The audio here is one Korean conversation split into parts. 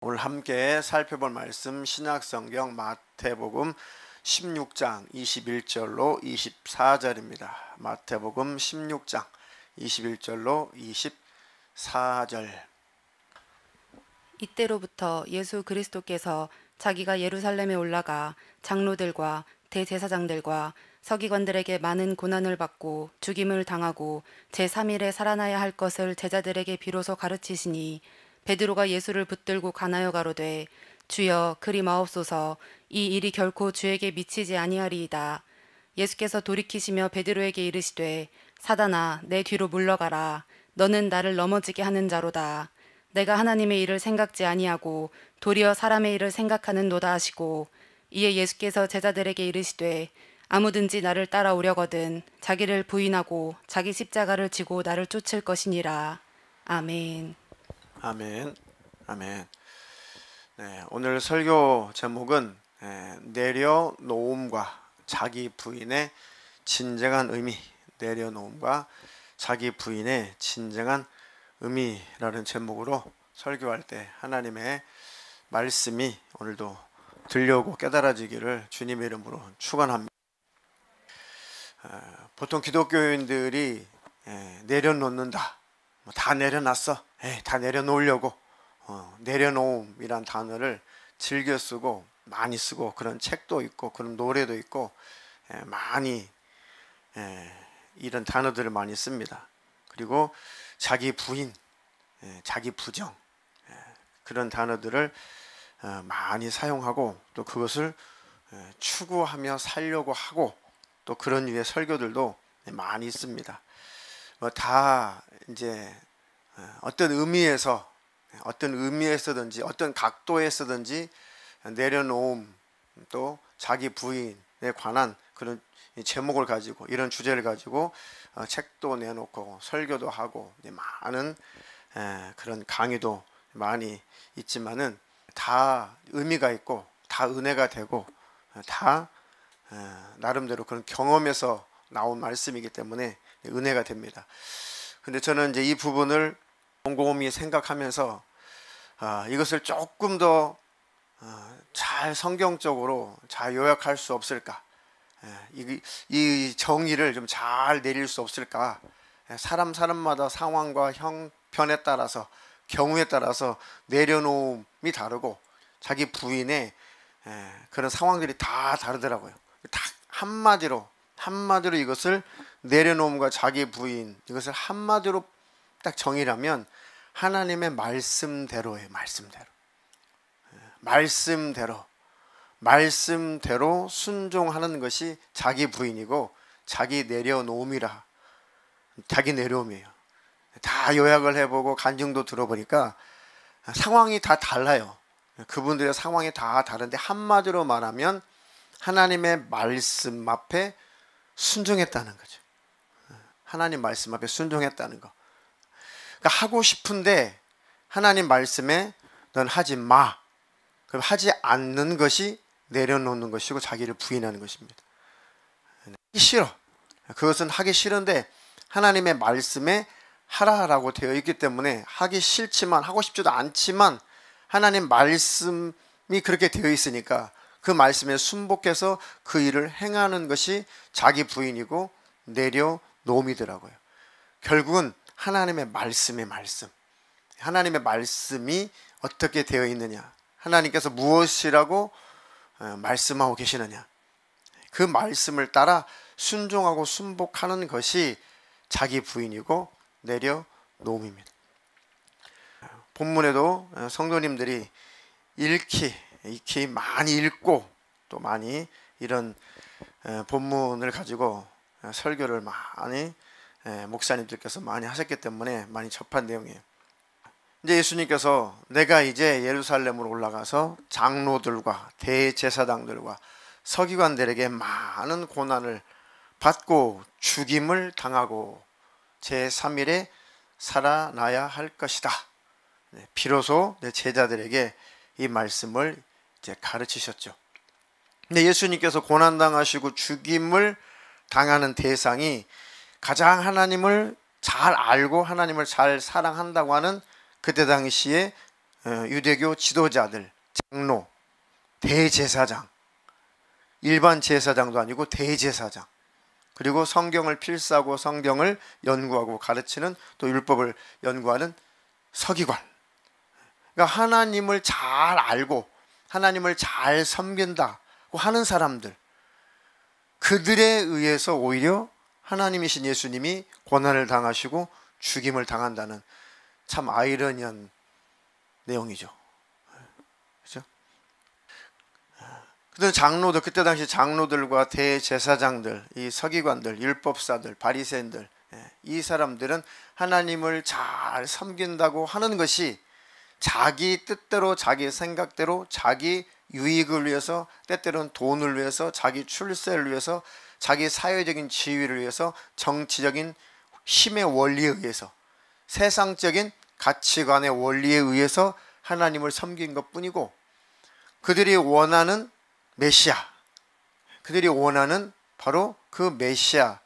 오늘 함께 살펴볼 말씀 신약성경 마태복음 16장 21절로 24절입니다. 마태복음 16장 21절로 24절. 이때로부터 예수 그리스도께서 자기가 예루살렘에 올라가 장로들과 대제사장들과 서기관들에게 많은 고난을 받고 죽임을 당하고 제3일에 살아나야 할 것을 제자들에게 비로소 가르치시니 베드로가 예수를 붙들고 가나여 가로되 주여 그리 마옵소서 이 일이 결코 주에게 미치지 아니하리이다. 예수께서 돌이키시며 베드로에게 이르시되 사단아 내 뒤로 물러가라. 너는 나를 넘어지게 하는 자로다. 내가 하나님의 일을 생각지 아니하고 도리어 사람의 일을 생각하는도다 하시고 이에 예수께서 제자들에게 이르시되 아무든지 나를 따라오려거든 자기를 부인하고 자기 십자가를 지고 나를 쫓을 것이니라. 아멘. 아멘. 아멘. 네, 오늘 설교 제목은 내려놓음과 자기 부인의 진정한 의미, 내려놓음과 자기 부인의 진정한 의미라는 제목으로 설교할 때 하나님의 말씀이 오늘도 들려오고 깨달아지기를 주님의 이름으로 축원합니다. 보통 기독교인들이 내려놓는다, 다 내려놨어, 다 내려놓으려고 내려놓음이란 단어를 즐겨 쓰고 많이 쓰고 그런 책도 있고 그런 노래도 있고 많이 이런 단어들을 많이 씁니다. 그리고 자기 부인, 자기 부정 그런 단어들을 많이 사용하고 또 그것을 추구하며 살려고 하고 또 그런 류의 설교들도 많이 있습니다. 다 이제 어떤 의미에서든지 어떤 각도에서든지 내려놓음 또 자기 부인에 관한 그런 제목을 가지고 이런 주제를 가지고 책도 내놓고 설교도 하고 많은 그런 강의도 많이 있지만은 다 의미가 있고 다 은혜가 되고 다 나름대로 그런 경험에서 나온 말씀이기 때문에 은혜가 됩니다. 근데 저는 이제 이 부분을 곰곰이 생각하면서 이것을 조금 더 잘 성경적으로 잘 요약할 수 없을까? 이 정의를 좀 잘 내릴 수 없을까? 사람마다 상황과 형편에 따라서 경우에 따라서 내려놓음이 다르고 자기 부인의 그런 상황들이 다 다르더라고요. 다 한마디로 이것을 내려놓음과 자기 부인 이것을 한마디로 딱 정의라면 하나님의 말씀대로예요. 말씀대로 순종하는 것이 자기 부인이고 자기 내려놓음이에요. 다 요약을 해보고 간증도 들어보니까 상황이 다 달라요. 그분들의 상황이 다 다른데 한마디로 말하면 하나님의 말씀 앞에 순종했다는 거죠. 하나님 말씀 앞에 순종했다는 거. 그러니까 하고 싶은데 하나님 말씀에 넌 하지 마. 그럼 하지 않는 것이 내려놓는 것이고 자기를 부인하는 것입니다. 하기 싫어. 그것은 하기 싫은데 하나님의 말씀에 하라라고 되어 있기 때문에 하기 싫지만 하고 싶지도 않지만 하나님 말씀이 그렇게 되어 있으니까 그 말씀에 순복해서 그 일을 행하는 것이 자기 부인이고 내려놓음이더라고요. 결국은 하나님의 말씀이 어떻게 되어 있느냐, 하나님께서 무엇이라고 말씀하고 계시느냐, 그 말씀을 따라 순종하고 순복하는 것이 자기 부인이고 내려놓음입니다. 본문에도 성도님들이 익히 많이 읽고 또 많이 이런 본문을 가지고 설교를 많이 목사님들께서 많이 하셨기 때문에 많이 접한 내용이에요. 이제 예수님께서 내가 이제 예루살렘으로 올라가서 장로들과 대제사장들과 서기관들에게 많은 고난을 받고 죽임을 당하고 제3일에 살아나야 할 것이다. 비로소 내 제자들에게 이 말씀을 이제 가르치셨죠. 근데 예수님께서 고난당하시고 죽임을 당하는 대상이 가장 하나님을 잘 알고 하나님을 잘 사랑한다고 하는 그때 당시에 유대교 지도자들, 장로, 대제사장, 일반 제사장도 아니고 대제사장, 그리고 성경을 필사하고 성경을 연구하고 가르치는, 또 율법을 연구하는 서기관. 그러니까 하나님을 잘 알고 하나님을 잘 섬긴다고 하는 사람들, 그들에 의해서 오히려 하나님이신 예수님이 고난을 당하시고 죽임을 당한다는 참 아이러니한 내용이죠. 그렇죠? 그때 장로들, 그때 당시 장로들과 대제사장들, 이 서기관들, 율법사들, 바리새인들, 이 사람들은 하나님을 잘 섬긴다고 하는 것이 자기 뜻대로, 자기 생각대로, 자기 유익을 위해서, 때때로는 돈을 위해서, 자기 출세를 위해서, 자기 사회적인 지위를 위해서, 정치적인 힘의 원리에 의해서, 세상적인 가치관의 원리에 의해서 하나님을 섬긴 것뿐이고, 그들이 원하는 메시아, 그들이 원하는 바로 그 메시아,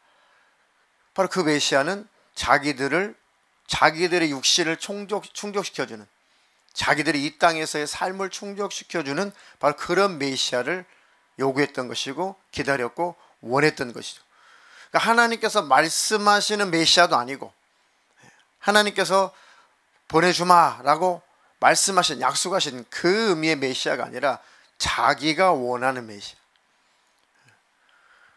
바로 그 메시아는 자기들의 육신을 충족시켜주는, 자기들이 이 땅에서의 삶을 충족시켜주는 바로 그런 메시아를 요구했던 것이고 기다렸고 원했던 것이죠. 그러니까 하나님께서 말씀하시는 메시아도 아니고, 하나님께서 보내주마라고 말씀하신, 약속하신 그 의미의 메시아가 아니라 자기가 원하는 메시아.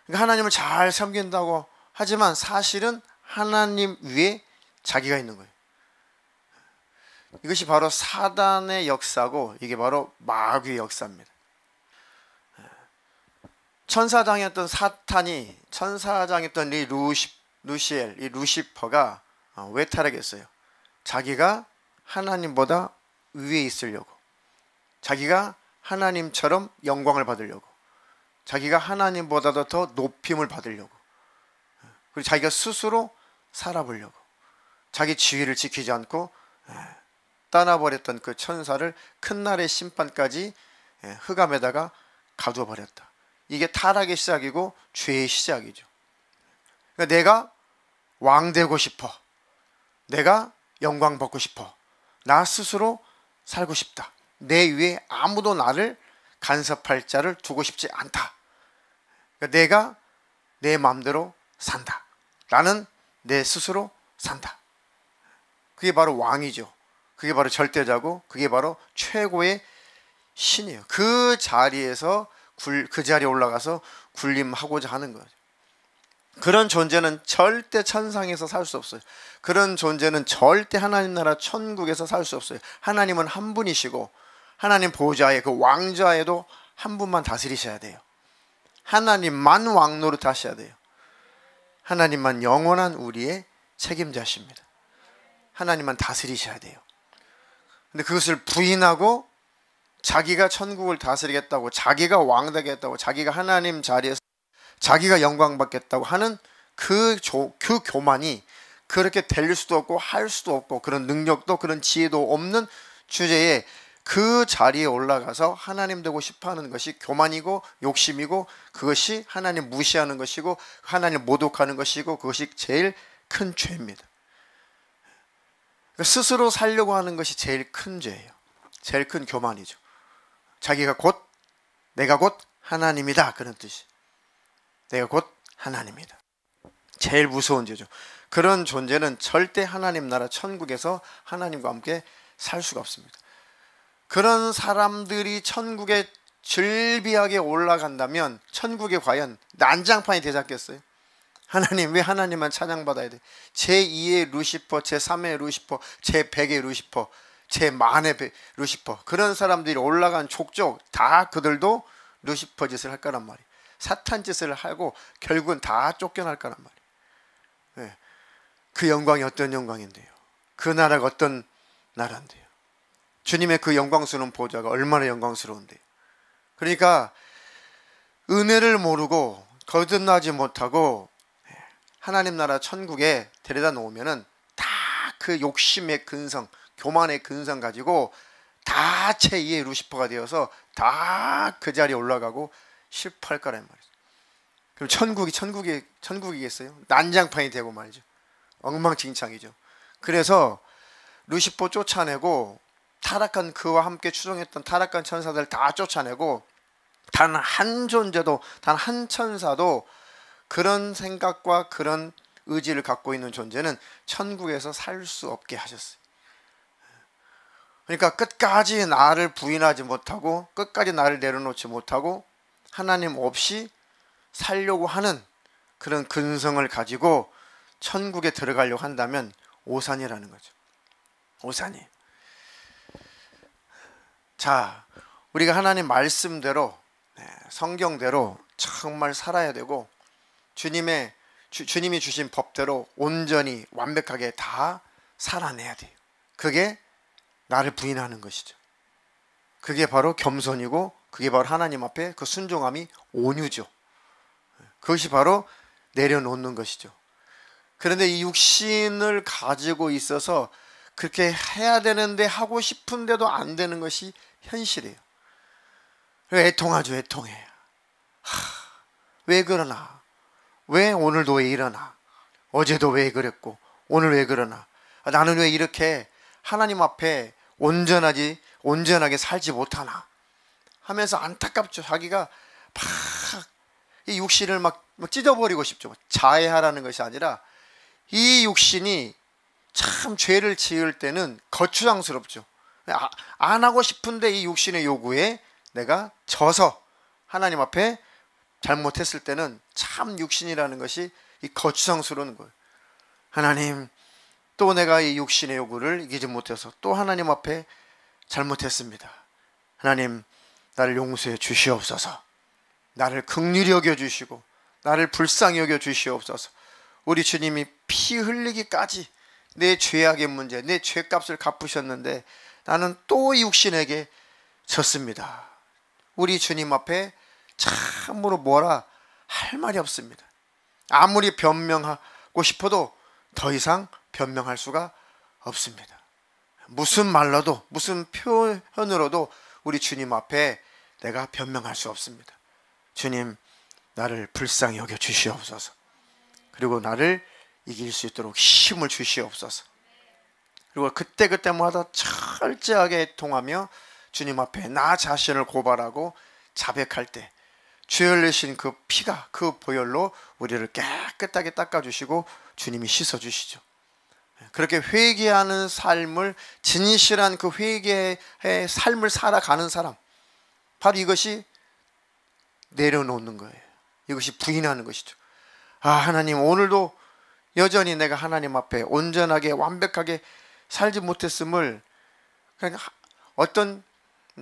그러니까 하나님을 잘 섬긴다고 하지만 사실은 하나님 위에 자기가 있는 거예요. 이것이 바로 사단의 역사고, 이게 바로 마귀의 역사입니다. 천사장이었던 사탄이, 천사장이었던 이 루시엘, 이 루시퍼가 왜 타락했어요? 자기가 하나님보다 위에 있으려고, 자기가 하나님처럼 영광을 받으려고, 자기가 하나님보다도 더 높임을 받으려고, 그리고 자기가 스스로 살아보려고, 자기 지위를 지키지 않고 떠나버렸던 그 천사를 큰 날의 심판까지 흑암에다가 가두어 버렸다. 이게 타락의 시작이고 죄의 시작이죠. 그러니까 내가 왕 되고 싶어, 내가 영광 받고 싶어, 나 스스로 살고 싶다, 내 위에 아무도 나를 간섭할 자를 두고 싶지 않다, 그러니까 내가 내 마음대로 산다, 나는 내 스스로 산다. 그게 바로 왕이죠. 그게 바로 절대자고, 그게 바로 최고의 신이에요. 그 자리에서 그 자리에 올라가서 군림하고자 하는 거죠. 그런 존재는 절대 천상에서 살 수 없어요. 그런 존재는 절대 하나님 나라 천국에서 살 수 없어요. 하나님은 한 분이시고, 하나님 보좌에, 그 왕좌에도 한 분만 다스리셔야 돼요. 하나님만 왕 노릇하셔야 돼요. 하나님만 영원한 우리의 책임자십니다. 하나님만 다스리셔야 돼요. 근데 그것을 부인하고 자기가 천국을 다스리겠다고, 자기가 왕 되겠다고, 자기가 하나님 자리에서 자기가 영광 받겠다고 하는 그 교만이, 그렇게 될 수도 없고 할 수도 없고 그런 능력도 그런 지혜도 없는 주제에 그 자리에 올라가서 하나님 되고 싶어하는 것이 교만이고 욕심이고, 그것이 하나님 무시하는 것이고 하나님 모독하는 것이고, 그것이 제일 큰 죄입니다. 스스로 살려고 하는 것이 제일 큰 죄예요. 제일 큰 교만이죠. 내가 곧 하나님이다, 그런 뜻이. 내가 곧 하나님이다. 제일 무서운 죄죠. 그런 존재는 절대 하나님 나라 천국에서 하나님과 함께 살 수가 없습니다. 그런 사람들이 천국에 즐비하게 올라간다면 천국에 과연 난장판이 되지 않겠어요? 하나님, 왜 하나님만 찬양받아야 돼? 제2의 루시퍼, 제3의 루시퍼, 제100의 루시퍼, 제10,000의 루시퍼, 그런 사람들이 올라간 족족 다 그들도 루시퍼 짓을 할 거란 말이에요. 사탄 짓을 하고 결국은 다 쫓겨날 거란 말이에요. 네. 그 영광이 어떤 영광인데요? 그 나라가 어떤 나라인데요? 주님의 그 영광스러운 보좌가 얼마나 영광스러운데요? 그러니까 은혜를 모르고 거듭나지 못하고 하나님 나라 천국에 데려다 놓으면은 다 그 욕심의 근성, 교만의 근성 가지고 다 제2의 루시퍼가 되어서 다 그 자리에 올라가고 실패할 거란 말이죠. 그럼 천국이겠어요? 난장판이 되고 말이죠. 엉망진창이죠. 그래서 루시퍼 쫓아내고 타락한 그와 함께 추종했던 타락한 천사들 다 쫓아내고 단 한 존재도 단 한 천사도 그런 생각과 그런 의지를 갖고 있는 존재는 천국에서 살 수 없게 하셨어요. 그러니까 끝까지 나를 부인하지 못하고 끝까지 나를 내려놓지 못하고 하나님 없이 살려고 하는 그런 근성을 가지고 천국에 들어가려고 한다면 오산이라는 거죠. 오산이. 자, 우리가 하나님 말씀대로 성경대로 정말 살아야 되고 주님이 주신 법대로 온전히 완벽하게 다 살아내야 돼요. 그게 나를 부인하는 것이죠. 그게 바로 겸손이고 그게 바로 하나님 앞에 그 순종함이 온유죠. 그것이 바로 내려놓는 것이죠. 그런데 이 육신을 가지고 있어서 그렇게 해야 되는데 하고 싶은데도 안 되는 것이 현실이에요. 애통하죠. 애통해. 왜 그러나? 왜 오늘도 왜 이러나? 어제도 왜 그랬고 오늘 왜 그러나? 나는 왜 이렇게 하나님 앞에 온전하게 살지 못하나? 하면서 안타깝죠. 자기가 막 이 육신을 막 찢어버리고 싶죠. 자해하라는 것이 아니라 이 육신이 참 죄를 지을 때는 거추장스럽죠. 안 하고 싶은데 이 육신의 요구에 내가 져서 하나님 앞에 잘못했을 때는 참 육신이라는 것이 이 거추장스러운 거예요. 하나님, 또 내가 이 육신의 요구를 이기지 못해서 또 하나님 앞에 잘못했습니다. 하나님, 나를 용서해 주시옵소서. 나를 긍휼히 여겨 주시고 나를 불쌍히 여겨 주시옵소서. 우리 주님이 피 흘리기까지 내 죄악의 문제, 내 죄값을 갚으셨는데 나는 또 육신에게 졌습니다. 우리 주님 앞에 참으로 뭐라 할 말이 없습니다. 아무리 변명하고 싶어도 더 이상 변명할 수가 없습니다. 무슨 말로도 무슨 표현으로도 우리 주님 앞에 내가 변명할 수 없습니다. 주님, 나를 불쌍히 여겨 주시옵소서. 그리고 나를 이길 수 있도록 힘을 주시옵소서. 그리고 그때마다 철저하게 애통하며 주님 앞에 나 자신을 고발하고 자백할 때 죄 흘리신 그 피가 그 보혈로 우리를 깨끗하게 닦아주시고 주님이 씻어주시죠. 그렇게 회개하는 삶을, 진실한 그 회개의 삶을 살아가는 사람, 바로 이것이 내려놓는 거예요. 이것이 부인하는 것이죠. 하나님, 오늘도 여전히 내가 하나님 앞에 온전하게 완벽하게 살지 못했음을 그냥 어떤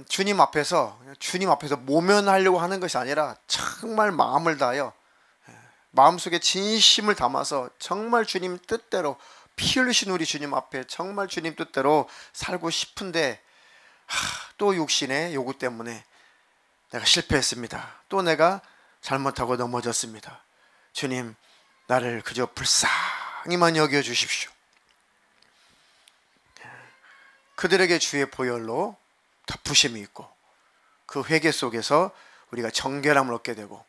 주님 앞에서 모면하려고 하는 것이 아니라 정말 마음을 다하여 마음속에 진심을 담아서 정말 주님 뜻대로 피 흘리신 우리 주님 앞에 정말 주님 뜻대로 살고 싶은데 또 육신의 요구 때문에 내가 실패했습니다. 또 내가 잘못하고 넘어졌습니다. 주님, 나를 그저 불쌍히만 여겨주십시오. 그들에게 주의 보혈로 덮으심이 있고 그 회개 속에서 우리가 정결함을 얻게 되고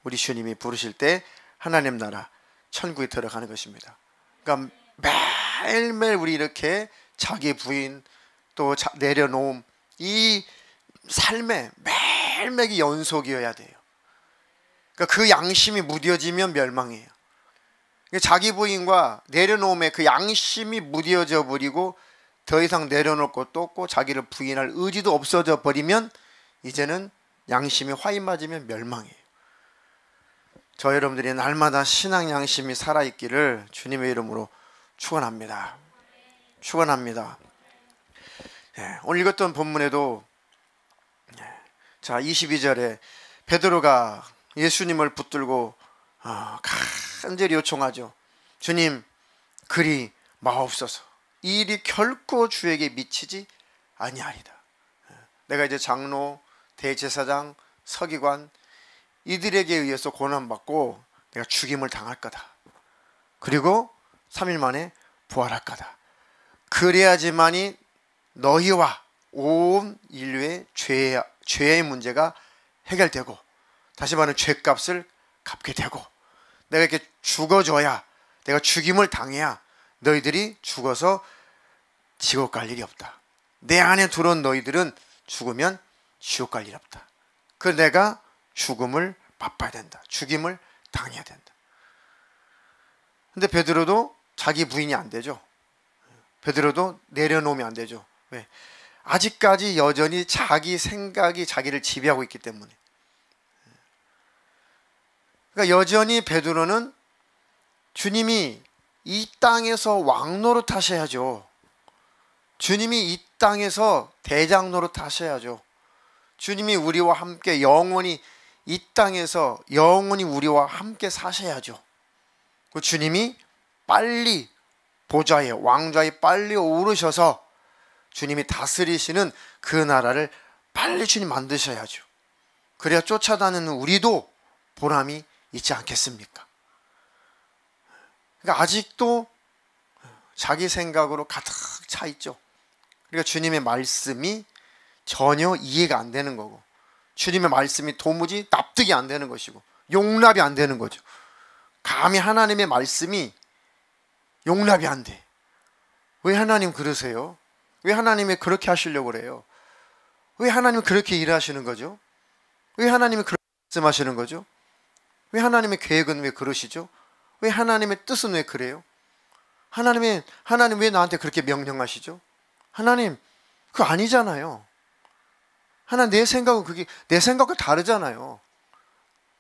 우리 주님이 부르실 때 하나님 나라 천국에 들어가는 것입니다. 그러니까 매일매일 우리 이렇게 자기 부인 또 내려놓음, 이 삶에 매일매일 연속이어야 돼요. 그러니까 그 양심이 무뎌지면 멸망이에요. 자기 부인과 내려놓음에 그 양심이 무뎌져 버리고 더 이상 내려놓을 것도 없고 자기를 부인할 의지도 없어져 버리면 이제는 양심이 화인 맞으면 멸망이에요. 저 여러분들이 날마다 신앙 양심이 살아있기를 주님의 이름으로 축원합니다. 축원합니다. 오늘 읽었던 본문에도 자 22절에 베드로가 예수님을 붙들고 간절히 요청하죠. 주님, 그리 마옵소서. 이 일이 결코 주에게 미치지 아니하리다. 내가 이제 장로, 대제사장, 서기관 이들에게 의해서 고난받고 내가 죽임을 당할 거다. 그리고 3일 만에 부활할 거다. 그래야지만이 너희와 온 인류의 죄의 문제가 해결되고 다시 말하면 죄값을 갚게 되고, 내가 이렇게 죽어줘야, 내가 죽임을 당해야 너희들이 죽어서 지옥 갈 일이 없다. 내 안에 들어온 너희들은 죽으면 지옥 갈 일이 없다. 그 내가 죽음을 맛봐야 된다. 죽임을 당해야 된다. 근데 베드로도 자기 부인이 안 되죠. 베드로도 내려놓으면 안 되죠. 왜? 아직까지 여전히 자기 생각이 자기를 지배하고 있기 때문에. 그러니까 여전히 베드로는 주님이 이 땅에서 왕 노릇하셔야죠. 주님이 이 땅에서 대장 노릇하셔야죠. 주님이 우리와 함께 영원히 이 땅에서 영원히 우리와 함께 사셔야죠. 그 주님이 빨리 보좌에, 왕좌에 빨리 오르셔서 주님이 다스리시는 그 나라를 빨리 주님 만드셔야죠. 그래야 쫓아다니는 우리도 보람이 있지 않겠습니까? 그러니까 아직도 자기 생각으로 가득 차 있죠. 그러니까 주님의 말씀이 전혀 이해가 안 되는 거고, 주님의 말씀이 도무지 납득이 안 되는 것이고, 용납이 안 되는 거죠. 감히 하나님의 말씀이 용납이 안 돼. 왜 하나님 그러세요? 왜 하나님이 그렇게 하시려고 그래요? 왜 하나님이 그렇게 일하시는 거죠? 왜 하나님이 그렇게 말씀하시는 거죠? 왜 하나님의 계획은 왜 그러시죠? 왜 하나님의 뜻은 왜 그래요? 하나님 왜 나한테 그렇게 명령하시죠? 하나님, 그거 아니잖아요. 하나님, 내 생각은 내 생각과 다르잖아요.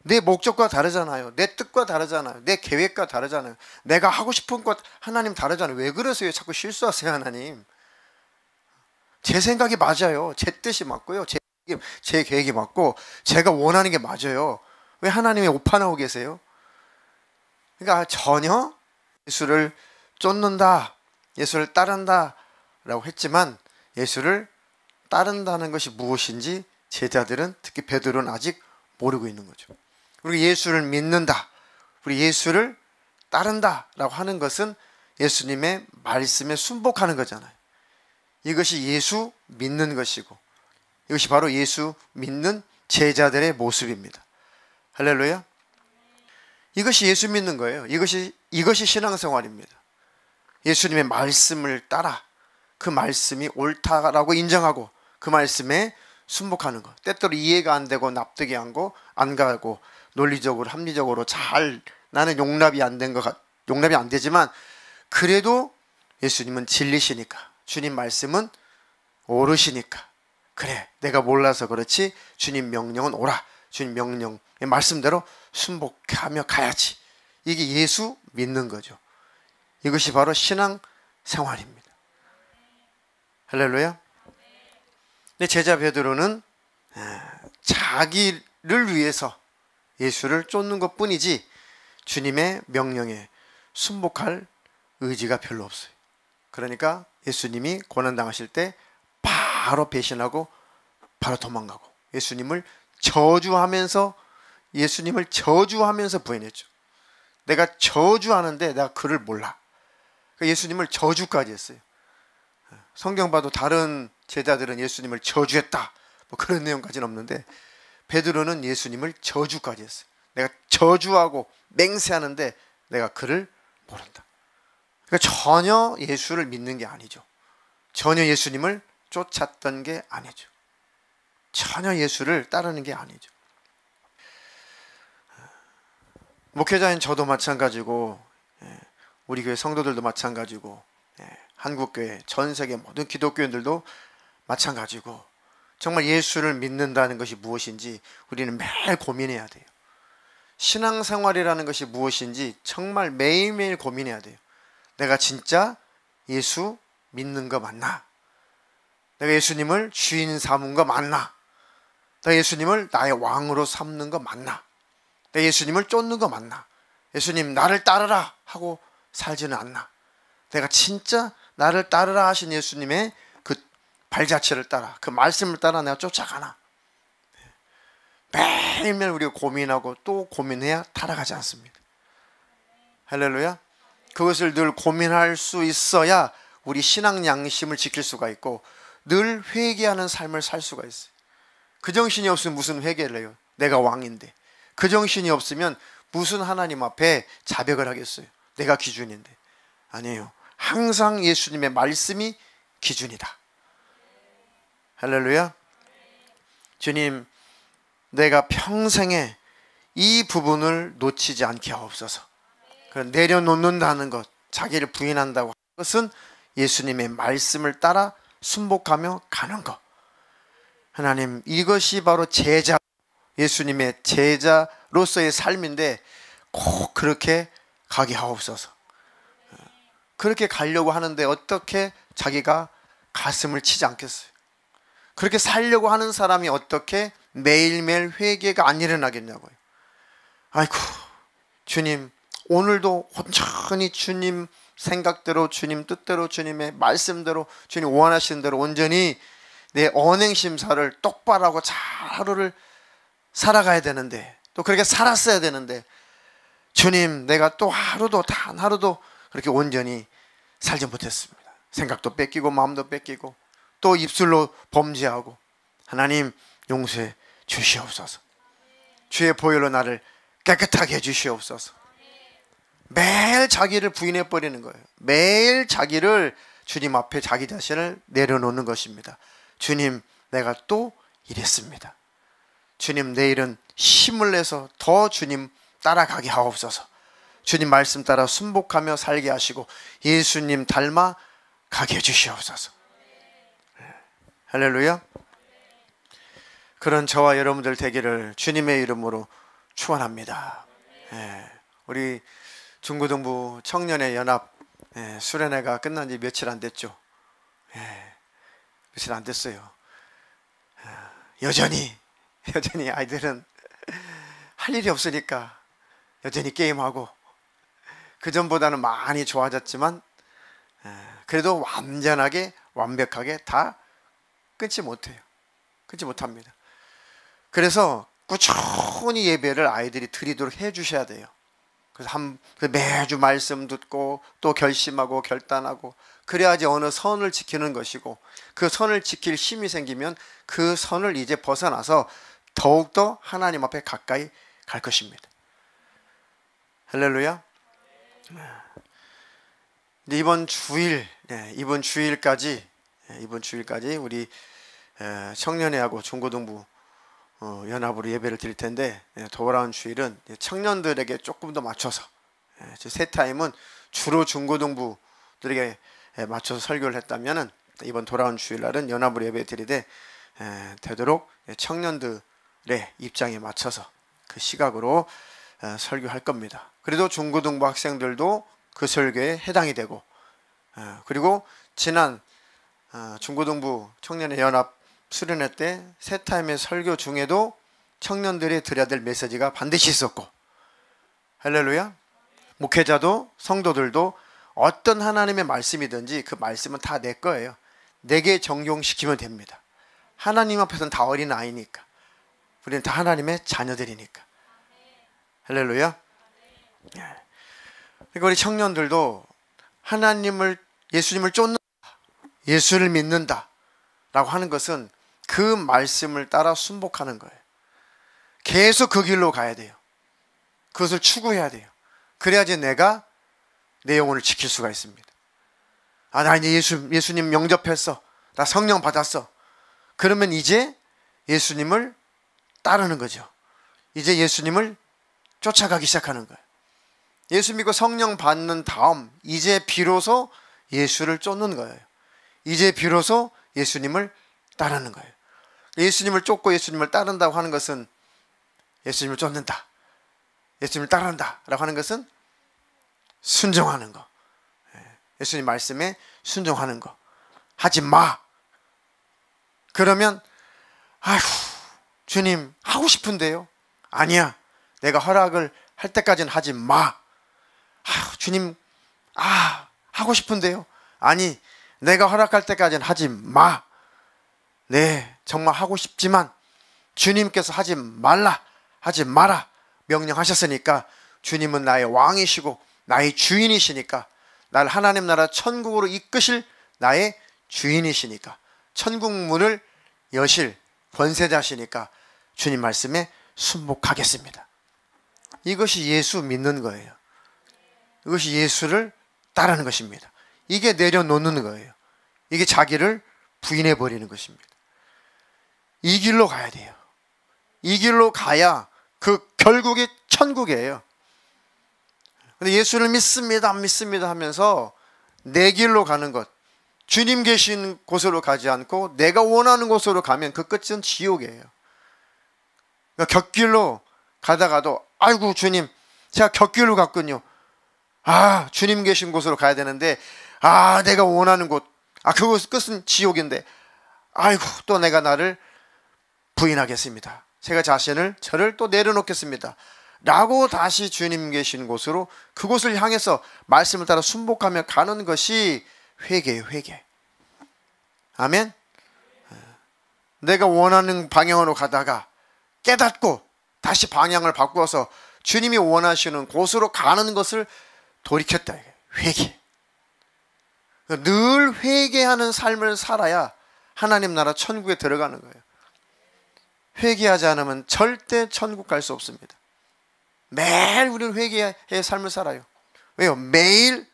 내 목적과 다르잖아요. 내 뜻과 다르잖아요. 내 계획과 다르잖아요. 내가 하고 싶은 것 하나님 다르잖아요. 왜 그러세요? 자꾸 실수하세요, 하나님. 제 생각이 맞아요. 제 뜻이 맞고요. 제 계획이 맞고 제가 원하는 게 맞아요. 왜 하나님이 오판하고 계세요? 그러니까 전혀 예수를 쫓는다, 예수를 따른다 라고 했지만, 예수를 따른다는 것이 무엇인지 제자들은, 특히 베드로는 아직 모르고 있는 거죠. 그리고 예수를 믿는다, 우리 예수를 따른다 라고 하는 것은 예수님의 말씀에 순복하는 거잖아요. 이것이 예수 믿는 것이고, 이것이 바로 예수 믿는 제자들의 모습입니다. 할렐루야. 이것이 예수 믿는 거예요. 이것이 신앙생활입니다. 예수님의 말씀을 따라 그 말씀이 옳다라고 인정하고 그 말씀에 순복하는 것. 때때로 이해가 안 되고 납득이 안 가고 논리적으로 합리적으로 잘 나는 용납이 안 되지만, 그래도 예수님은 진리시니까, 주님 말씀은 옳으시니까, 그래 내가 몰라서 그렇지 주님 명령은 옳아, 주님 명령의 말씀대로 순복하며 가야지. 이게 예수 믿는 거죠. 이것이 바로 신앙 생활입니다. 할렐루야. 근데 제자 베드로는 자기를 위해서 예수를 쫓는 것 뿐이지 주님의 명령에 순복할 의지가 별로 없어요. 그러니까 예수님이 고난당하실 때 바로 배신하고 바로 도망가고, 예수님을 저주하면서 부인했죠. 내가 저주하는데 내가 그를 몰라. 예수님을 저주까지 했어요. 성경 봐도 다른 제자들은 예수님을 저주했다, 뭐 그런 내용까지는 없는데, 베드로는 예수님을 저주까지 했어요. 내가 저주하고 맹세하는데 내가 그를 모른다. 그러니까 전혀 예수를 믿는 게 아니죠. 전혀 예수님을 쫓았던 게 아니죠. 전혀 예수를 따르는 게 아니죠. 목회자인 저도 마찬가지고, 우리 교회 성도들도 마찬가지고, 한국교회, 전 세계 모든 기독교인들도 마찬가지고, 정말 예수를 믿는다는 것이 무엇인지 우리는 매일 고민해야 돼요. 신앙생활이라는 것이 무엇인지 정말 매일매일 고민해야 돼요. 내가 진짜 예수 믿는 거 맞나? 내가 예수님을 주인 삼은 거 맞나? 내가 예수님을 나의 왕으로 삼는 거 맞나? 내가 예수님을 쫓는 거 맞나? 예수님 나를 따르라 하고 살지는 않나? 내가 진짜 나를 따르라 하신 예수님의 그 발자취를 따라, 그 말씀을 따라 내가 쫓아가나? 매일매일 우리가 고민하고 또 고민해야 타락하지 않습니다. 할렐루야. 그것을 늘 고민할 수 있어야 우리 신앙 양심을 지킬 수가 있고 늘 회개하는 삶을 살 수가 있어요. 그 정신이 없으면 무슨 회개를 해요? 내가 왕인데. 그 정신이 없으면 무슨 하나님 앞에 자백을 하겠어요? 내가 기준인데. 아니에요. 항상 예수님의 말씀이 기준이다. 할렐루야. 주님, 내가 평생에 이 부분을 놓치지 않게 하옵소서. 내려놓는다는 것, 자기를 부인한다고 하는 것은 예수님의 말씀을 따라 순복하며 가는 것. 하나님, 이것이 바로 제자, 예수님의 제자로서의 삶인데 꼭 그렇게 가게 하옵소서. 그렇게 가려고 하는데 어떻게 자기가 가슴을 치지 않겠어요? 그렇게 살려고 하는 사람이 어떻게 매일매일 회개가 안 일어나겠냐고요. 아이고, 주님, 오늘도 온전히 주님 생각대로, 주님 뜻대로, 주님의 말씀대로, 주님 원하시는 대로 온전히 내 언행심사를 똑바로 하고 잘 하루를 살아가야 되는데, 또 그렇게 살았어야 되는데, 주님, 내가 또 하루도, 단 하루도 그렇게 온전히 살지 못했습니다. 생각도 뺏기고 마음도 뺏기고 또 입술로 범죄하고. 하나님, 용서해 주시옵소서. 주의 보혈로 나를 깨끗하게 해 주시옵소서. 매일 자기를 부인해 버리는 거예요. 매일 자기를 주님 앞에 자기 자신을 내려놓는 것입니다. 주님, 내가 또 이랬습니다. 주님, 내일은 힘을 내서 더 주님 따라가게 하옵소서. 주님 말씀 따라 순복하며 살게 하시고 예수님 닮아 가게 해주시옵소서. 할렐루야. 그런 저와 여러분들 되기를 주님의 이름으로 축원합니다. 우리 중고등부 청년의 연합 수련회가 끝난 지 며칠 안 됐죠. 며칠 안 됐어요. 여전히 아이들은 할 일이 없으니까 여전히 게임하고, 그전보다는 많이 좋아졌지만 그래도 완전하게 완벽하게 다 끊지 못해요. 끊지 못합니다. 그래서 꾸준히 예배를 아이들이 드리도록 해 주셔야 돼요. 그래서 매주 말씀 듣고 또 결심하고 결단하고, 그래야지 어느 선을 지키는 것이고, 그 선을 지킬 힘이 생기면 그 선을 이제 벗어나서 더욱더 하나님 앞에 가까이 갈 것입니다. 할렐루야. 이번 주일까지 우리 청년회하고 중고등부 연합으로 예배를 드릴 텐데, 돌아온 주일은 청년들에게 조금 더 맞춰서, 세 타임은 주로 중고등부들에게 맞춰서 설교를 했다면은, 이번 돌아온 주일날은 연합으로 예배 드리되 되도록 청년들의 입장에 맞춰서 그 시각으로 설교할 겁니다. 그래도 중고등부 학생들도 그 설교에 해당이 되고, 그리고 지난 중고등부 청년의 연합 수련회 때 세 타임의 설교 중에도 청년들이 드려야 될 메시지가 반드시 있었고, 할렐루야. 목회자도 성도들도 어떤 하나님의 말씀이든지 그 말씀은 다 내 거예요. 내게 적용시키면 됩니다. 하나님 앞에서는 다 어린 아이니까, 우리는 다 하나님의 자녀들이니까. 할렐루야. 그러니까 우리 청년들도 예수님을 쫓는다, 예수를 믿는다 라고 하는 것은 그 말씀을 따라 순복하는 거예요. 계속 그 길로 가야 돼요. 그것을 추구해야 돼요. 그래야지 내가 내 영혼을 지킬 수가 있습니다. 나 이제 예수님 영접했어, 나 성령 받았어. 그러면 이제 예수님을 따르는 거죠. 이제 예수님을 쫓아가기 시작하는 거예요. 예수 믿고 성령 받는 다음 이제 비로소 예수를 쫓는 거예요. 이제 비로소 예수님을 따르는 거예요. 예수님을 쫓고 예수님을 따른다고 하는 것은, 예수님을 쫓는다, 예수님을 따른다 라고 하는 것은 순종하는 거, 예수님 말씀에 순종하는 거. 하지 마. 그러면 아휴, 주님 하고 싶은데요. 아니야, 내가 허락을 할 때까지는 하지 마. 아휴, 주님 하고 싶은데요. 아니, 내가 허락할 때까지는 하지 마. 네, 정말 하고 싶지만 주님께서 하지 마라 명령하셨으니까, 주님은 나의 왕이시고 나의 주인이시니까, 나를 하나님 나라 천국으로 이끄실 나의 주인이시니까, 천국 문을 여실 권세자시니까 주님 말씀에 순복하겠습니다. 이것이 예수 믿는 거예요. 이것이 예수를 따르는 것입니다. 이게 내려놓는 거예요. 이게 자기를 부인해 버리는 것입니다. 이 길로 가야 돼요. 이 길로 가야 그 결국이 천국이에요. 근데 예수를 믿습니다, 안 믿습니다 하면서 내 길로 가는 것, 주님 계신 곳으로 가지 않고 내가 원하는 곳으로 가면 그 끝은 지옥이에요. 그러니까 곁길로 가다가도 아이고 주님 제가 곁길로 갔군요. 아 주님 계신 곳으로 가야 되는데 아 내가 원하는 곳, 아 그곳 끝은 지옥인데 아이고 또 내가 나를 부인하겠습니다. 제가 저를 또 내려놓겠습니다. 라고 다시 주님 계신 곳으로 그곳을 향해서 말씀을 따라 순복하며 가는 것이 회개예요. 회개. 아멘. 내가 원하는 방향으로 가다가 깨닫고 다시 방향을 바꾸어서 주님이 원하시는 곳으로 가는 것을 돌이켰다. 회개. 늘 회개하는 삶을 살아야 하나님 나라 천국에 들어가는 거예요. 회개하지 않으면 절대 천국 갈 수 없습니다. 매일 우리는 회개의 삶을 살아요. 왜요? 매일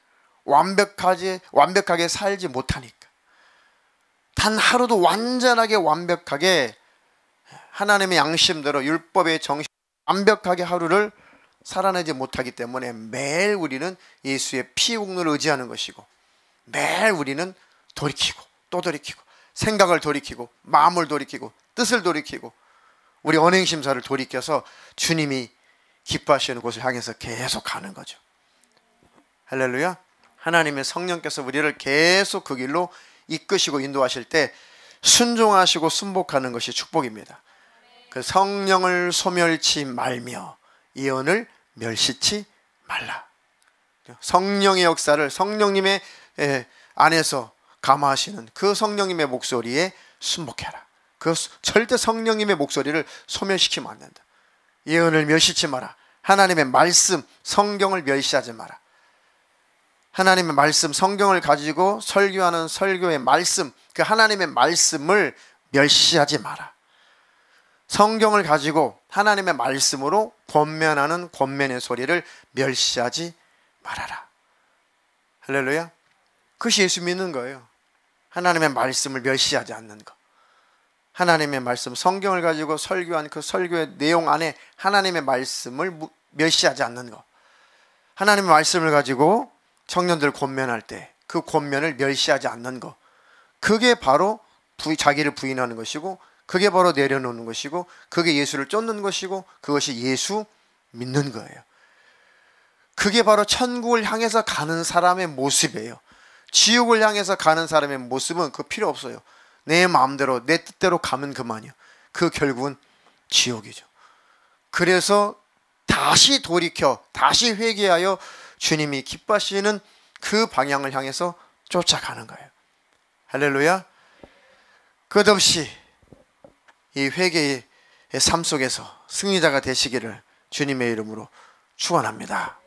완벽하게 살지 못하니까. 단 하루도 완벽하게 하나님의 양심대로 율법의 정신 완벽하게 하루를 살아내지 못하기 때문에 매일 우리는 예수의 피 공로를 의지하는 것이고, 매일 우리는 돌이키고 또 돌이키고 생각을 돌이키고 마음을 돌이키고 뜻을 돌이키고 우리 언행심사를 돌이켜서 주님이 기뻐하시는 곳을 향해서 계속 가는 거죠. 할렐루야. 하나님의 성령께서 우리를 계속 그 길로 이끄시고 인도하실 때 순종하시고 순복하는 것이 축복입니다. 그 성령을 소멸치 말며 예언을 멸시치 말라. 성령의 역사를 성령님의 안에서 감화하시는 그 성령님의 목소리에 순복해라. 그 절대 성령님의 목소리를 소멸시키면 안 된다. 예언을 멸시치 마라. 하나님의 말씀, 성경을 멸시하지 마라. 하나님의 말씀, 성경을 가지고 설교하는 설교의 말씀, 그 하나님의 말씀을 멸시하지 마라. 성경을 가지고 하나님의 말씀으로 권면하는 권면의 소리를 멸시하지 말아라. 할렐루야. 그것이 예수 믿는 거예요. 하나님의 말씀을 멸시하지 않는 것. 하나님의 말씀, 성경을 가지고 설교한 그 설교의 내용 안에 하나님의 말씀을 멸시하지 않는 것. 하나님의 말씀을 가지고 청년들 권면할 때 그 권면을 멸시하지 않는 것. 그게 바로 자기를 부인하는 것이고, 그게 바로 내려놓는 것이고, 그게 예수를 쫓는 것이고, 그것이 예수 믿는 거예요. 그게 바로 천국을 향해서 가는 사람의 모습이에요. 지옥을 향해서 가는 사람의 모습은 그 필요 없어요. 내 마음대로 내 뜻대로 가면 그만이요. 그 결국은 지옥이죠. 그래서 다시 돌이켜 다시 회개하여 주님이 기뻐하시는 그 방향을 향해서 쫓아가는 거예요. 할렐루야. 끝없이 이 회개의 삶 속에서 승리자가 되시기를 주님의 이름으로 축원합니다.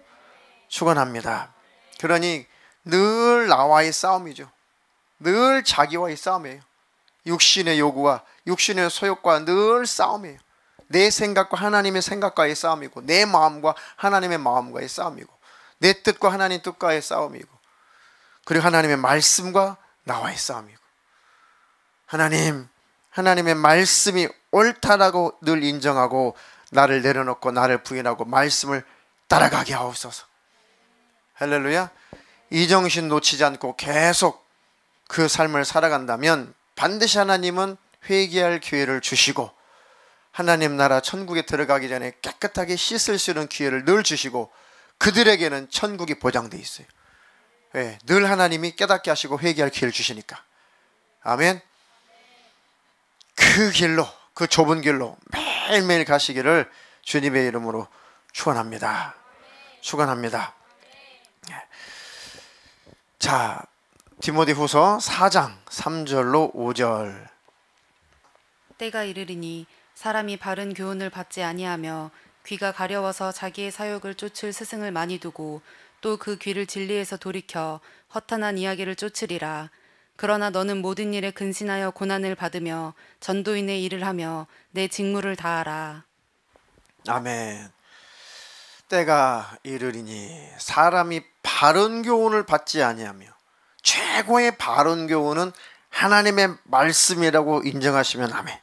축원합니다. 그러니 늘 나와의 싸움이죠. 늘 자기와의 싸움이에요. 육신의 요구와 육신의 소욕과 늘 싸움이에요. 내 생각과 하나님의 생각과의 싸움이고, 내 마음과 하나님의 마음과의 싸움이고, 내 뜻과 하나님 뜻과의 싸움이고, 그리고 하나님의 말씀과 나와의 싸움이고, 하나님의 말씀이 옳다라고 늘 인정하고 나를 내려놓고 나를 부인하고 말씀을 따라가게 하옵소서. 할렐루야. 이 정신 놓치지 않고 계속 그 삶을 살아간다면 반드시 하나님은 회개할 기회를 주시고, 하나님 나라 천국에 들어가기 전에 깨끗하게 씻을 수 있는 기회를 늘 주시고, 그들에게는 천국이 보장되어 있어요. 네, 늘 하나님이 깨닫게 하시고 회개할 기회를 주시니까. 아멘. 그 길로, 그 좁은 길로 매일매일 가시기를 주님의 이름으로 축원합니다. 축원합니다. 자, 디모데후서 4장 3절로 5절. 때가 이르리니 사람이 바른 교훈을 받지 아니하며 귀가 가려워서 자기의 사욕을 쫓을 스승을 많이 두고 또 그 귀를 진리에서 돌이켜 허탄한 이야기를 쫓으리라. 그러나 너는 모든 일에 근신하여 고난을 받으며 전도인의 일을 하며 내 직무를 다하라. 아멘. 때가 이르리니 사람이 바른 교훈을 받지 아니하며 최고의 바른 교훈은 하나님의 말씀이라고 인정하시면 아멘.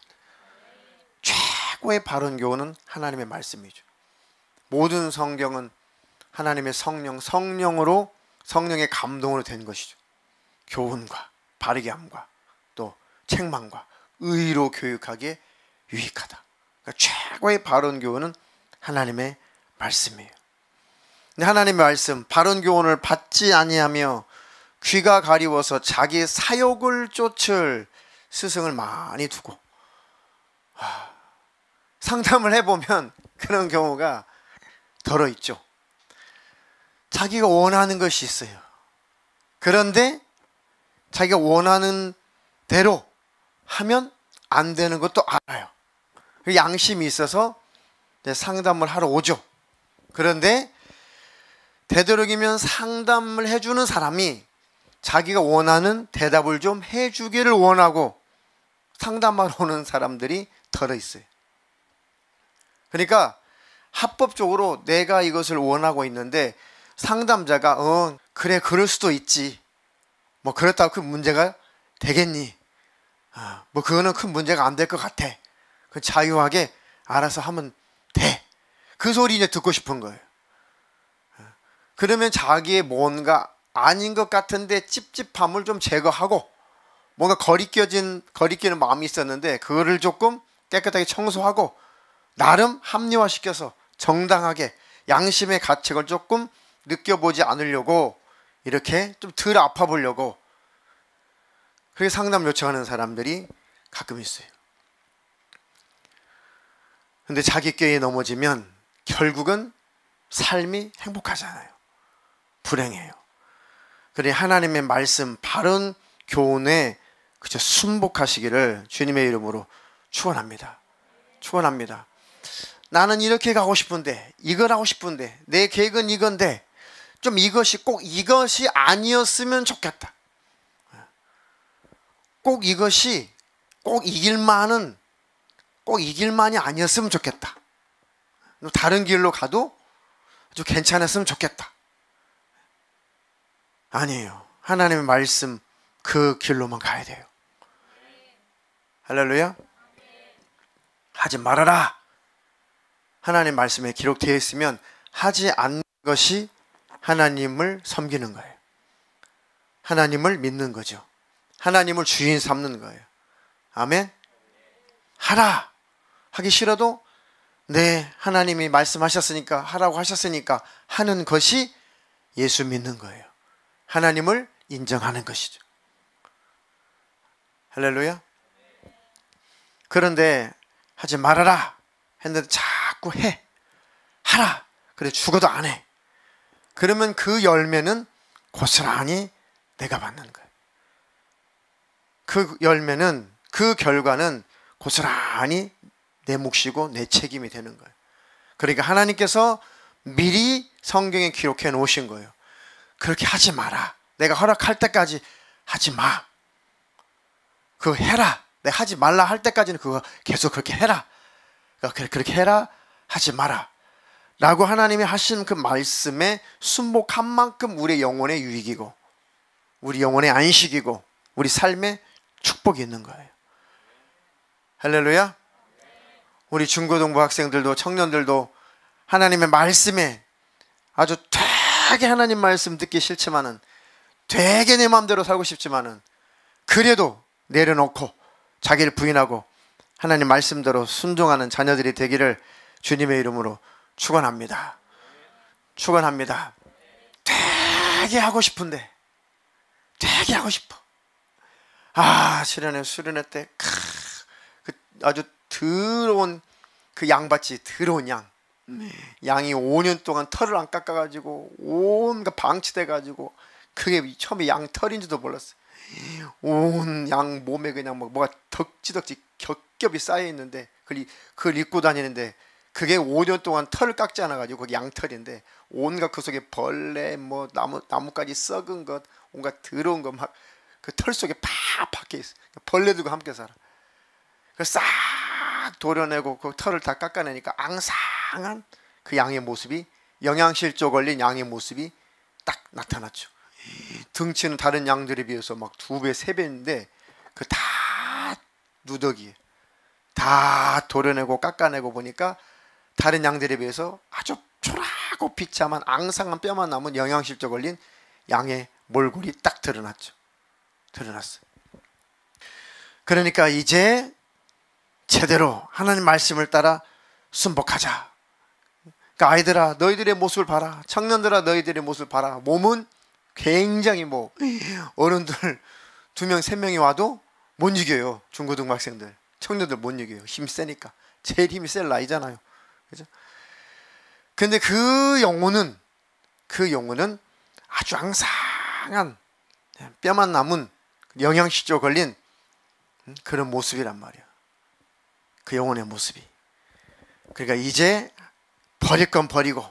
최고의 바른 교훈은 하나님의 말씀이죠. 모든 성경은 하나님의 성령으로 성령의 감동으로 된 것이죠. 교훈과 바르게 함과 또 책망과 의로 교육하기에 유익하다. 그러니까 최고의 바른 교훈은 하나님의 말씀이에요. 근데 하나님의 말씀, 바른 교훈을 받지 아니하며 귀가 가리워서 자기 사욕을 쫓을 스승을 많이 두고, 상담을 해보면 그런 경우가 덜어 있죠. 자기가 원하는 것이 있어요. 그런데 자기가 원하는 대로 하면 안 되는 것도 알아요. 양심이 있어서 상담을 하러 오죠. 그런데 되도록이면 상담을 해주는 사람이 자기가 원하는 대답을 좀 해주기를 원하고 상담하러 오는 사람들이 덜어 있어요. 그러니까 합법적으로 내가 이것을 원하고 있는데 상담자가 그래 그럴 수도 있지, 뭐 그렇다고 그 문제가 되겠니, 뭐 그거는 큰 문제가 안 될 것 같아, 그 자유하게 알아서 하면 돼, 그 소리 이제 듣고 싶은 거예요. 그러면 자기의 뭔가 아닌 것 같은데 찝찝함을 좀 제거하고 뭔가 거리끼는 마음이 있었는데 그거를 조금 깨끗하게 청소하고 나름 합리화시켜서 정당하게 양심의 가책을 조금 느껴보지 않으려고 이렇게 좀 덜 아파 보려고 그렇게 상담 요청하는 사람들이 가끔 있어요. 근데 자기 꾀에 넘어지면 결국은 삶이 행복하지 않아요. 불행해요. 그래 하나님의 말씀 바른 교훈에 그저 순복하시기를 주님의 이름으로 축원합니다. 축원합니다. 나는 이렇게 가고 싶은데, 이걸 하고 싶은데, 내 계획은 이건데 좀 이것이 아니었으면 좋겠다. 꼭 이것이 꼭 이길만이 아니었으면 좋겠다. 다른 길로 가도 아주 괜찮았으면 좋겠다. 아니에요. 하나님의 말씀 그 길로만 가야 돼요. 할렐루야. 하지 말아라. 하나님 말씀에 기록되어 있으면 하지 않는 것이 하나님을 섬기는 거예요. 하나님을 믿는 거죠. 하나님을 주인 삼는 거예요. 아멘. 하라. 하기 싫어도 네, 하나님이 말씀하셨으니까 하라고 하셨으니까 하는 것이 예수 믿는 거예요. 하나님을 인정하는 것이죠. 할렐루야. 그런데 하지 말아라 했는데 자꾸 해. 하라. 그래 죽어도 안 해. 그러면 그 열매는 고스란히 내가 받는 거예요. 그 열매는, 그 결과는 고스란히 내 몫이고 내 책임이 되는 거예요. 그러니까 하나님께서 미리 성경에 기록해 놓으신 거예요. 그렇게 하지 마라. 내가 허락할 때까지 하지 마. 그거 해라. 내가 하지 말라 할 때까지는 그거 계속 그렇게 해라. 그렇게 해라. 하지 마라. 라고 하나님이 하신 그 말씀에 순복한 만큼 우리의 영혼의 유익이고 우리 영혼의 안식이고 우리 삶에 축복이 있는 거예요. 할렐루야. 우리 중고등부 학생들도 청년들도 하나님의 말씀에 아주 되게 하나님 말씀 듣기 싫지만은 되게 내 마음대로 살고 싶지만은 그래도 내려놓고 자기를 부인하고 하나님 말씀대로 순종하는 자녀들이 되기를 주님의 이름으로 축원합니다. 축원합니다. 되게 하고 싶은데 되게 하고 싶어. 수련회 때 아주 더러운 그 양밭이 더러운 양이 5년 동안 털을 안 깎아가지고 온갖 방치돼가지고 그게 처음에 양 털인지도 몰랐어요. 온 양 몸에 그냥 뭐가 덕지덕지 겹겹이 쌓여 있는데 그걸 입고 다니는데 그게 5년 동안 털을 깎지 않아가지고 그게 양털인데 온갖 그 속에 벌레 뭐 나뭇가지 썩은 것 온갖 더러운 거 막 그 털 속에 팍 박혀 있어. 벌레들과 함께 살아. 그 싹 도려내고 그 털을 다 깎아내니까 앙상한 그 양의 모습이 영양실조 걸린 양의 모습이 딱 나타났죠. 등치는 다른 양들에 비해서 막 2배, 3배인데 그 다 누더기 다 도려내고 깎아내고 보니까 다른 양들에 비해서 아주 초라하고 비참한 앙상한 뼈만 남은 영양실조 걸린 양의 몰골이 딱 드러났죠. 드러났어요. 그러니까 이제 제대로 하나님 말씀을 따라 순복하자. 그러니까 아이들아 너희들의 모습을 봐라. 청년들아 너희들의 모습을 봐라. 몸은 굉장히 뭐 어른들 2명 3명이 와도 못 이겨요. 중고등학생들 청년들 못 이겨요. 힘 세니까. 제일 힘이 셀 나이잖아요. 그죠? 근데 그 영혼은 아주 앙상한 뼈만 남은 영양실조 걸린 그런 모습이란 말이야. 그 영혼의 모습이. 그러니까 이제 버릴 건 버리고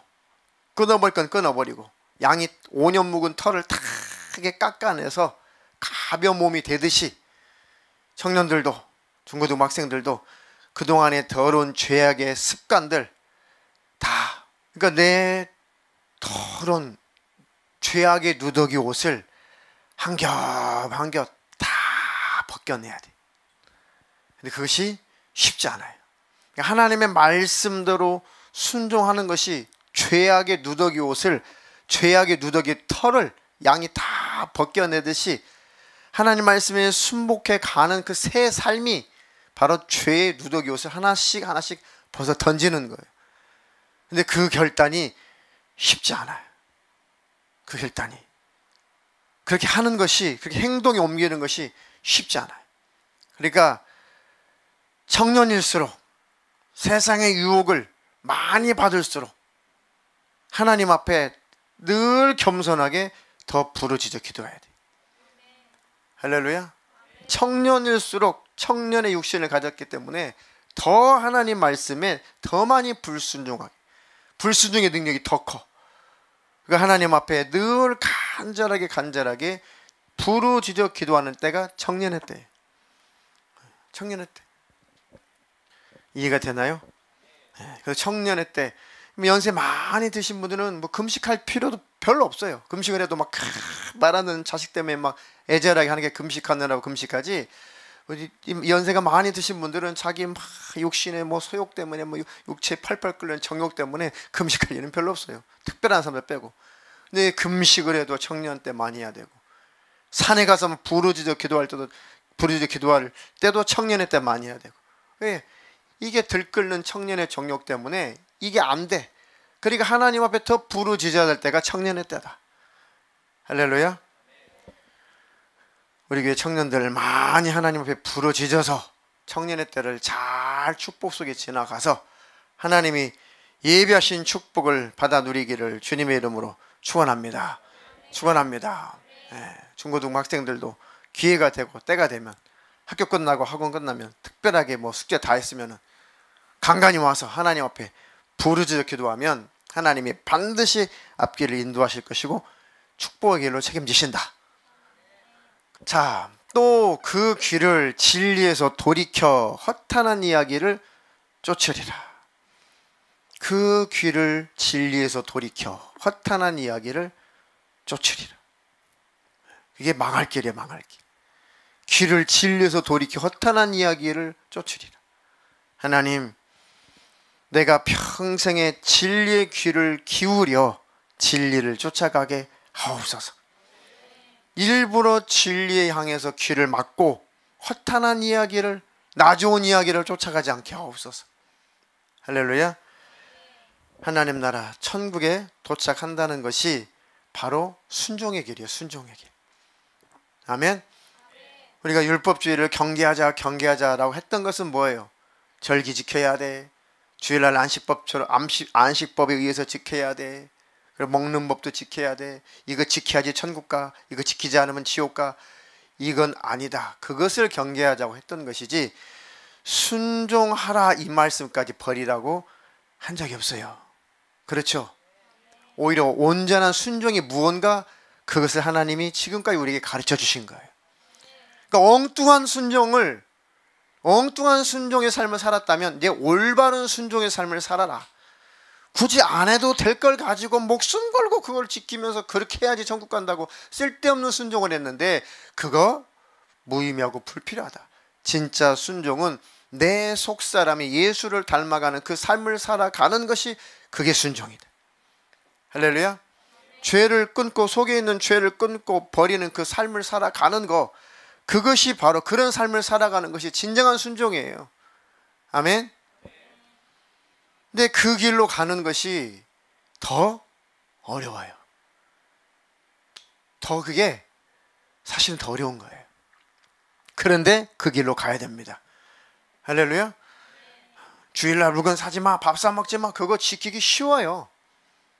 끊어버릴 건 끊어버리고 양이 5년 묵은 털을 탁하게 깎아내서 가벼운 몸이 되듯이 청년들도 중고등학생들도 그동안의 더러운 죄악의 습관들 다, 그러니까 내 더러운 죄악의 누더기 옷을 한 겹 한 겹 다 벗겨내야 돼. 근데 그것이 쉽지 않아요. 하나님의 말씀대로 순종하는 것이 죄악의 누더기 옷을, 죄악의 누더기 털을 양이 다 벗겨내듯이 하나님 말씀에 순복해 가는 그 새 삶이 바로 죄의 누더기 옷을 하나씩 하나씩 벗어 던지는 거예요. 근데 그 결단이 쉽지 않아요. 그 결단이. 그렇게 하는 것이, 그렇게 행동에 옮기는 것이 쉽지 않아요. 그러니까 청년일수록 세상의 유혹을 많이 받을수록 하나님 앞에 늘 겸손하게 더 부르짖어 기도해야 돼. 할렐루야. 청년일수록 청년의 육신을 가졌기 때문에 더 하나님 말씀에 더 많이 불순종하게, 불순종의 능력이 더 커. 그러니까 하나님 앞에 늘 간절하게 부르짖어 기도하는 때가 청년의 때예요. 청년의 때. 이해가 되나요? 그래서 청년의 때, 연세 많이 드신 분들은 뭐 금식할 필요도 별로 없어요. 금식을 해도 막 말하는 자식 때문에 막 애절하게 하는 게 금식하느라고 금식하지. 연세가 많이 드신 분들은 자기 막 육신의 뭐 소욕 때문에 뭐 육체 팔팔 끓는 정욕 때문에 금식할 일은 별로 없어요. 특별한 사람들 빼고. 근데 금식을 해도 청년 때 많이 해야 되고, 산에 가서 부르짖어 기도할 때도 청년의 때 많이 해야 되고. 왜? 이게 들끓는 청년의 정욕 때문에 이게 안 돼. 그러니까 하나님 앞에 더 부르짖어야 될 때가 청년의 때다. 할렐루야. 우리 교회 청년들 많이 하나님 앞에 부르짖어서 청년의 때를 잘 축복 속에 지나가서 하나님이 예비하신 축복을 받아 누리기를 주님의 이름으로 축원합니다. 축원합니다. 중고등학생들도 기회가 되고 때가 되면, 학교 끝나고 학원 끝나면 특별하게 뭐 숙제 다 했으면 간간히 와서 하나님 앞에 부르짖어 기도하면 하나님이 반드시 앞길을 인도하실 것이고 축복의 길로 책임지신다. 자, 또 그 귀를 진리에서 돌이켜 허탄한 이야기를 쫓으리라. 그 귀를 진리에서 돌이켜 허탄한 이야기를 쫓으리라. 이게 망할 길이에요. 망할 길. 귀를 진리에서 돌이켜 허탄한 이야기를 쫓으리라. 하나님, 내가 평생에 진리의 귀를 기울여 진리를 쫓아가게 하옵소서. 일부러 진리에 향해서 귀를 막고 허탄한 이야기를, 나 좋은 이야기를 쫓아가지 않게 하옵소서. 할렐루야. 하나님 나라 천국에 도착한다는 것이 바로 순종의 길이에요. 순종의 길. 아멘. 우리가 율법주의를 경계하자라고 했던 것은 뭐예요? 절기 지켜야 돼. 주일날 안식법처럼 안식법에 의해서 지켜야 돼. 그리고 먹는 법도 지켜야 돼. 이거 지켜야지 천국 가. 이거 지키지 않으면 지옥 가. 이건 아니다. 그것을 경계하자고 했던 것이지 순종하라 이 말씀까지 버리라고 한 적이 없어요. 그렇죠? 오히려 온전한 순종이 무언가, 그것을 하나님이 지금까지 우리에게 가르쳐 주신 거예요. 그러니까 엉뚱한 순종의 삶을 살았다면 이제 올바른 순종의 삶을 살아라. 굳이 안 해도 될 걸 가지고 목숨 걸고 그걸 지키면서 그렇게 해야지 천국 간다고 쓸데없는 순종을 했는데 그거 무의미하고 불필요하다. 진짜 순종은 내 속사람이 예수를 닮아가는 그 삶을 살아가는 것이 그게 순종이다. 할렐루야. 죄를 끊고 속에 있는 죄를 끊고 버리는 그 삶을 살아가는 거, 그것이 바로 그런 삶을 살아가는 것이 진정한 순종이에요. 아멘. 근데 그 길로 가는 것이 더 어려워요. 더 그게 사실은 더 어려운 거예요. 그런데 그 길로 가야 됩니다. 할렐루야. 주일날 물건 사지 마, 밥 사 먹지 마, 그거 지키기 쉬워요.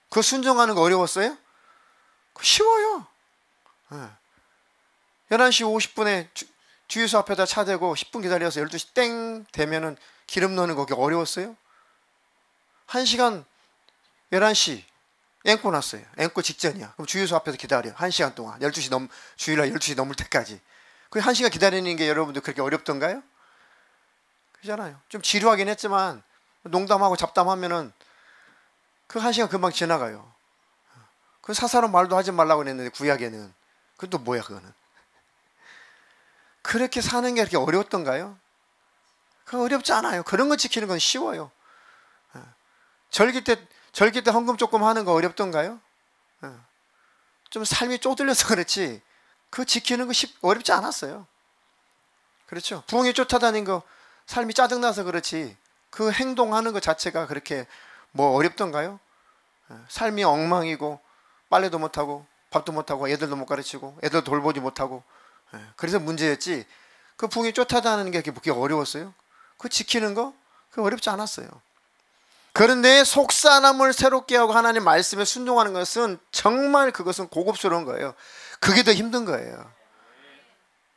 그거 순종하는 거 어려웠어요? 그거 쉬워요. 11시 50분에 주유소 앞에다 차 대고 10분 기다려서 12시 땡 되면은 기름 넣는 거 그게 어려웠어요? 1시간 11시 앵꼬 났어요. 앵꼬 직전이야. 그럼 주유소 앞에서 기다려. 1시간 동안. 12시 주일날 12시 넘을 때까지. 그 1시간 기다리는 게 여러분들 그렇게 어렵던가요? 그렇잖아요. 좀 지루하긴 했지만 농담하고 잡담하면은 그 1시간 금방 지나가요. 그 사사로운 말도 하지 말라고 했는데 구약에는. 그건 또 뭐야 그거는. 그렇게 사는 게 그렇게 어려웠던가요? 그거 어렵지 않아요. 그런 거 지키는 건 쉬워요. 절기 때 헌금 조금 하는 거 어렵던가요? 좀 삶이 쪼들려서 그렇지 그거 지키는 거 어렵지 않았어요. 그렇죠. 부엉이 쫓아다닌 거 삶이 짜증나서 그렇지 그 행동하는 것 자체가 그렇게 뭐 어렵던가요? 삶이 엉망이고 빨래도 못하고 밥도 못하고 애들도 못 가르치고 애들 돌보지 못하고 그래서 문제였지 그 부엉이 쫓아다니는 게 그렇게 어려웠어요? 그거 지키는 거 그거 어렵지 않았어요. 그런데 속사람을 새롭게 하고 하나님 말씀에 순종하는 것은 정말 그것은 고급스러운 거예요. 그게 더 힘든 거예요.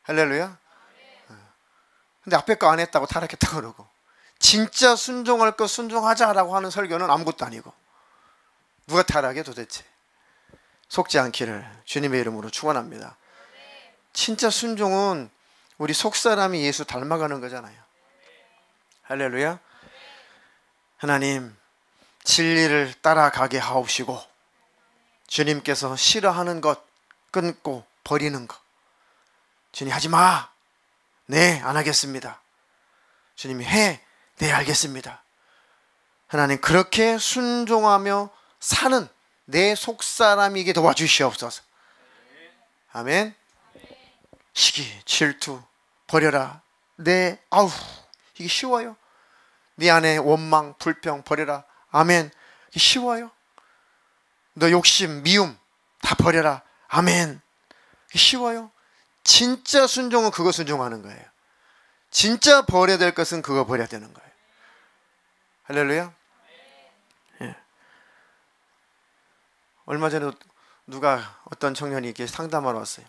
할렐루야. 근데 앞에 거 안 했다고 타락했다고 그러고 진짜 순종할 거 순종하자라고 하는 설교는 아무것도 아니고 누가 타락해 도대체. 속지 않기를 주님의 이름으로 축원합니다. 진짜 순종은 우리 속사람이 예수 닮아가는 거잖아요. 할렐루야. 하나님 진리를 따라가게 하옵시고 주님께서 싫어하는 것 끊고 버리는 것 주님 하지 마. 네, 안 하겠습니다. 주님이 해. 네, 알겠습니다. 하나님 그렇게 순종하며 사는 내 속사람에게 도와주시옵소서. 아멘. 시기, 질투 버려라. 네, 아우 이게 쉬워요? 네 안에 원망, 불평 버려라. 아멘. 이게 쉬워요? 너 욕심, 미움 다 버려라. 아멘. 이게 쉬워요? 진짜 순종은 그거 순종하는 거예요. 진짜 버려야 될 것은 그거 버려야 되는 거예요. 할렐루야. 예. 얼마 전에 누가 어떤 청년이 이렇게 상담하러 왔어요.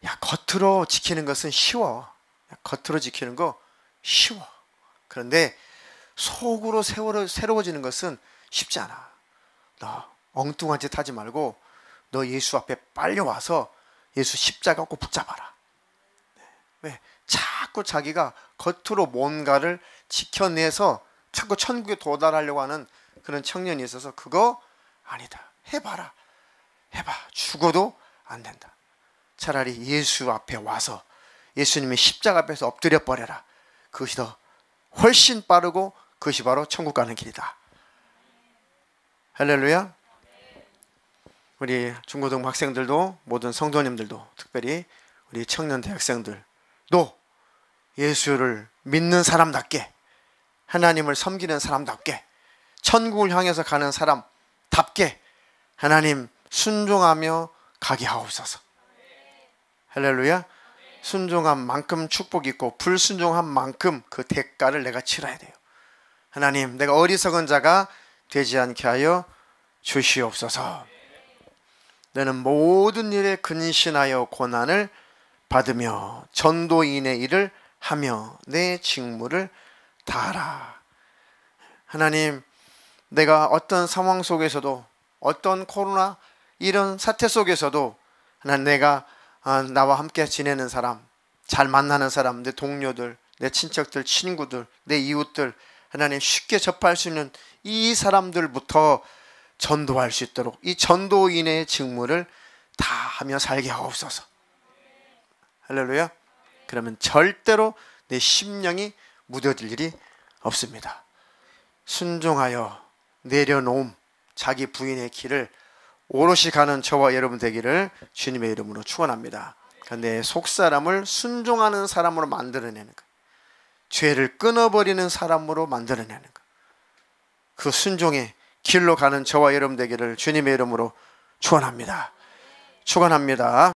야, 겉으로 지키는 것은 쉬워. 겉으로 지키는 거 쉬워. 그런데 속으로 새로워지는 것은 쉽지 않아. 너 엉뚱한 짓 하지 말고 너 예수 앞에 빨리 와서 예수 십자가 꼭 붙잡아라. 왜? 자꾸 자기가 겉으로 뭔가를 지켜내서 자꾸 천국에 도달하려고 하는 그런 청년이 있어서 그거 아니다. 해봐라. 해봐. 죽어도 안 된다. 차라리 예수 앞에 와서 예수님의 십자가 앞에서 엎드려 버려라. 그것이 더 훨씬 빠르고 그것이 바로 천국 가는 길이다. 할렐루야. 우리 중고등부 학생들도 모든 성도님들도 특별히 우리 청년 대학생들도 예수를 믿는 사람답게 하나님을 섬기는 사람답게 천국을 향해서 가는 사람답게 하나님 순종하며 가게 하옵소서. 할렐루야. 순종한 만큼 축복이 있고 불순종한 만큼 그 대가를 내가 치러야 돼요. 하나님 내가 어리석은 자가 되지 않게 하여 주시옵소서. 너는 모든 일에 근신하여 고난을 받으며 전도인의 일을 하며 내 직무를 다하라. 하나님 내가 어떤 상황 속에서도 어떤 코로나 이런 사태 속에서도 하나님 내가 나와 함께 지내는 사람, 잘 만나는 사람, 내 동료들, 내 친척들, 친구들, 내 이웃들 하나님 쉽게 접할 수 있는 이 사람들부터 전도할 수 있도록 이 전도인의 직무를 다 하며 살게 하옵소서. 할렐루야. 그러면 절대로 내 심령이 무뎌질 일이 없습니다. 순종하여 내려놓음, 자기 부인의 길을 오롯이 가는 저와 여러분 되기를 주님의 이름으로 축원합니다. 내 속사람을 순종하는 사람으로 만들어내는 것, 죄를 끊어버리는 사람으로 만들어내는 것, 그 순종의 길로 가는 저와 여러분 되기를 주님의 이름으로 축원합니다. 축원합니다.